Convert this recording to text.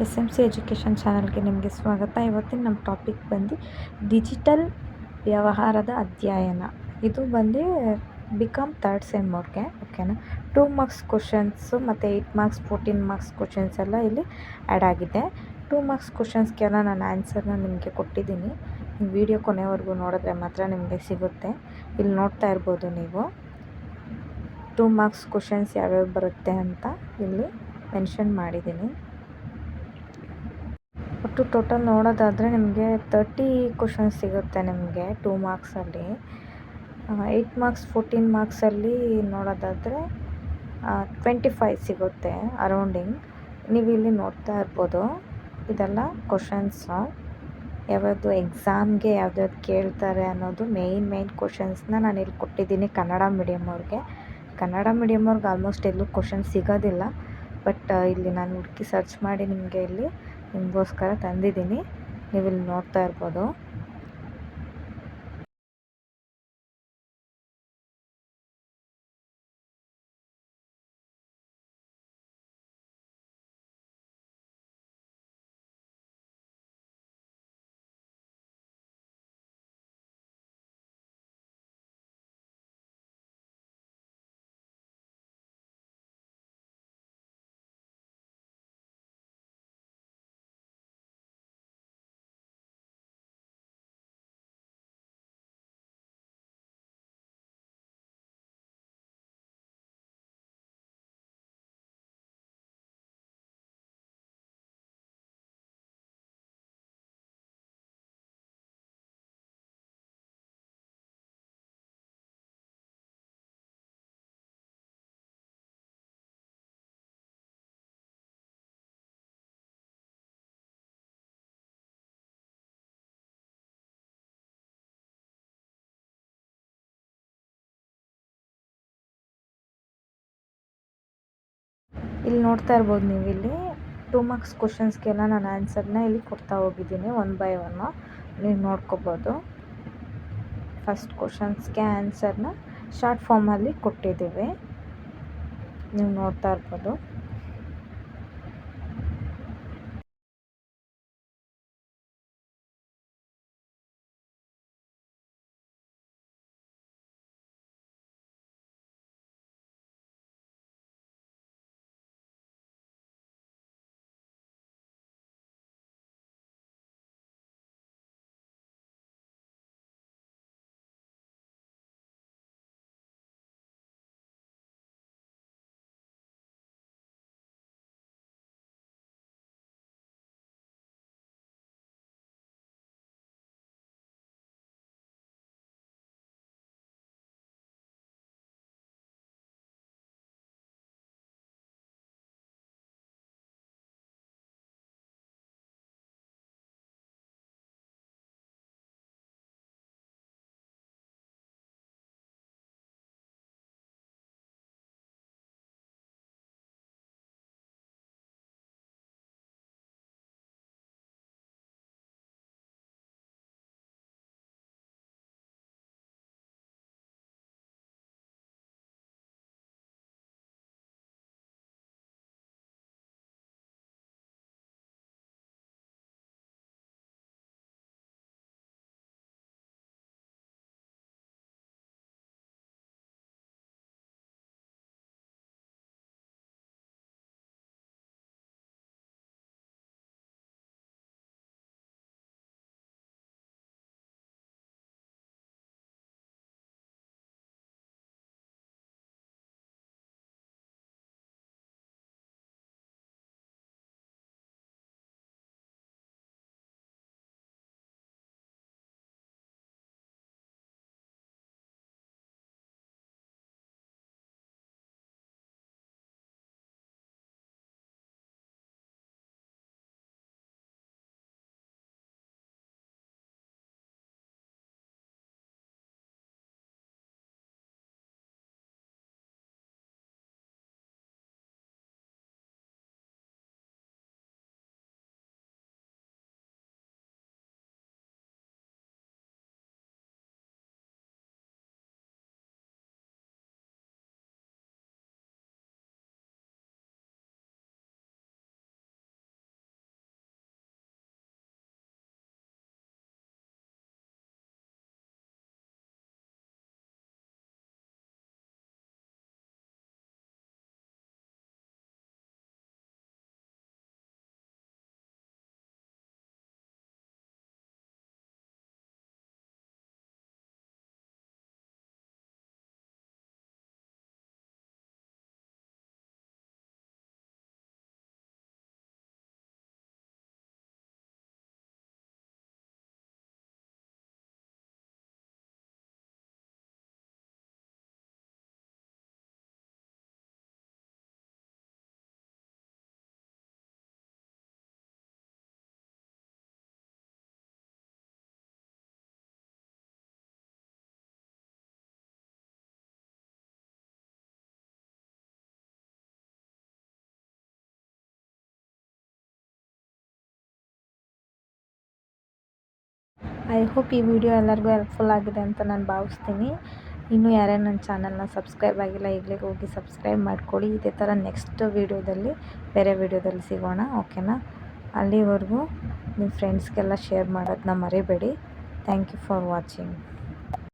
SMC education ಚಾನಲ್ಗೆ ನಿಮಗೆ ಸ್ವಾಗತ. ಇವತ್ತಿನ ನಮ್ಮ ಟಾಪಿಕ್ ಬಂದು ಡಿಜಿಟಲ್ ವ್ಯವಹಾರದ ಅಧ್ಯಯನ. ಇದು ಬಂದು ಬಿಕಾಮ್ ಥರ್ಡ್ ಸೆಮ್ ಅವ್ರಿಗೆ, ಓಕೆನಾ. 2 ಮಾರ್ಕ್ಸ್ ಕ್ವಶನ್ಸು ಮತ್ತು 8 ಮಾರ್ಕ್ಸ್ 14 ಮಾರ್ಕ್ಸ್ ಕ್ವಶನ್ಸ್ ಎಲ್ಲ ಇಲ್ಲಿ ಆ್ಯಡ್ ಆಗಿದೆ. 2 ಮಾರ್ಕ್ಸ್ ಕ್ವಶನ್ಸ್ಗೆಲ್ಲ ನಾನು ಆನ್ಸರ್ನ ನಿಮಗೆ ಕೊಟ್ಟಿದ್ದೀನಿ. ಈ ವಿಡಿಯೋ ಕೊನೆವರೆಗೂ ನೋಡಿದ್ರೆ ಮಾತ್ರ ನಿಮಗೆ ಸಿಗುತ್ತೆ. ಇಲ್ಲಿ ನೋಡ್ತಾ ಇರ್ಬೋದು ನೀವು 2 ಮಾರ್ಕ್ಸ್ ಕ್ವಶನ್ಸ್ ಯಾವ್ಯಾವ ಬರುತ್ತೆ ಅಂತ ಇಲ್ಲಿ ಮೆನ್ಷನ್ ಮಾಡಿದ್ದೀನಿ. ಒಟ್ಟು ಟೋಟಲ್ ನೋಡೋದಾದರೆ ನಿಮಗೆ 30 ಕ್ವಶನ್ಸ್ ಸಿಗುತ್ತೆ ನಿಮಗೆ 2 ಮಾರ್ಕ್ಸಲ್ಲಿ. 8 ಮಾರ್ಕ್ಸ್ 14 ಮಾರ್ಕ್ಸಲ್ಲಿ ನೋಡೋದಾದರೆ 25 ಸಿಗುತ್ತೆ ಅರೌಂಡಿಂಗ್. ನೀವು ಇಲ್ಲಿ ನೋಡ್ತಾ ಇರ್ಬೋದು, ಇದೆಲ್ಲ ಕ್ವಶನ್ಸು ಯಾವ್ಯಾವುದು ಎಕ್ಸಾಮ್ಗೆ ಯಾವ್ದ್ಯಾವ್ದು ಕೇಳ್ತಾರೆ ಅನ್ನೋದು ಮೇಯ್ನ್ ಕ್ವಶನ್ಸ್ನ ನಾನು ಇಲ್ಲಿ ಕೊಟ್ಟಿದ್ದೀನಿ ಕನ್ನಡ ಮೀಡಿಯಮ್ ಅವ್ರಿಗೆ. ಕನ್ನಡ ಮೀಡಿಯಮ್ ಅವ್ರಿಗೆ ಆಲ್ಮೋಸ್ಟ್ ಎಲ್ಲೂ ಕ್ವಶನ್ ಸಿಗೋದಿಲ್ಲ, ಬಟ್ ಇಲ್ಲಿ ನಾನು ಹುಡುಕಿ ಸರ್ಚ್ ಮಾಡಿ ನಿಮಗೆ ಇಲ್ಲಿ ನಿಮಗೋಸ್ಕರ ತಂದಿದ್ದೀನಿ. ನೀವು ಇಲ್ಲಿ ನೋಡ್ತಾ ಇರ್ಬೋದು. ಇಲ್ಲಿ ನೋಡ್ತಾ ಇರ್ಬೋದು ನೀವು ಇಲ್ಲಿ 2 ಮಾರ್ಕ್ಸ್ ಕ್ವಶನ್ಸ್ಗೆಲ್ಲ ನಾನು ಆನ್ಸರ್ನ ಇಲ್ಲಿ ಕೊಡ್ತಾ ಹೋಗಿದ್ದೀನಿ 1 by 1. ನೀವು ನೋಡ್ಕೋಬೋದು. ಫಸ್ಟ್ ಕ್ವಶನ್ಸ್ಗೆ ಆನ್ಸರ್ನ ಶಾರ್ಟ್ ಫಾರ್ಮಲ್ಲಿ ಕೊಟ್ಟಿದ್ದೀವಿ, ನೀವು ನೋಡ್ತಾ ಇರ್ಬೋದು. ಐ ಹೋಪ್ ಈ ವಿಡಿಯೋ ಎಲ್ಲರಿಗೂ ಹೆಲ್ಪ್ಫುಲ್ ಆಗಿದೆ ಅಂತ ನಾನು ಭಾವಿಸ್ತೀನಿ. ಇನ್ನೂ ಯಾರ್ಯಾರು ನನ್ನ ಚಾನಲ್ನ ಸಬ್ಸ್ಕ್ರೈಬ್ ಆಗಿಲ್ಲ ಈಗಲೇ ಹೋಗಿ ಸಬ್ಸ್ಕ್ರೈಬ್ ಮಾಡ್ಕೊಳ್ಳಿ. ಇದೇ ಥರ ನೆಕ್ಸ್ಟ್ ವೀಡಿಯೋದಲ್ಲಿ ಬೇರೆ ವೀಡಿಯೋದಲ್ಲಿ ಸಿಗೋಣ, ಓಕೆನಾ? ಅಲ್ಲಿವರೆಗೂ ನಿಮ್ಮ ಫ್ರೆಂಡ್ಸ್ಗೆಲ್ಲ ಶೇರ್ ಮಾಡೋದನ್ನ ಮರಿಬೇಡಿ. Thank you for watching.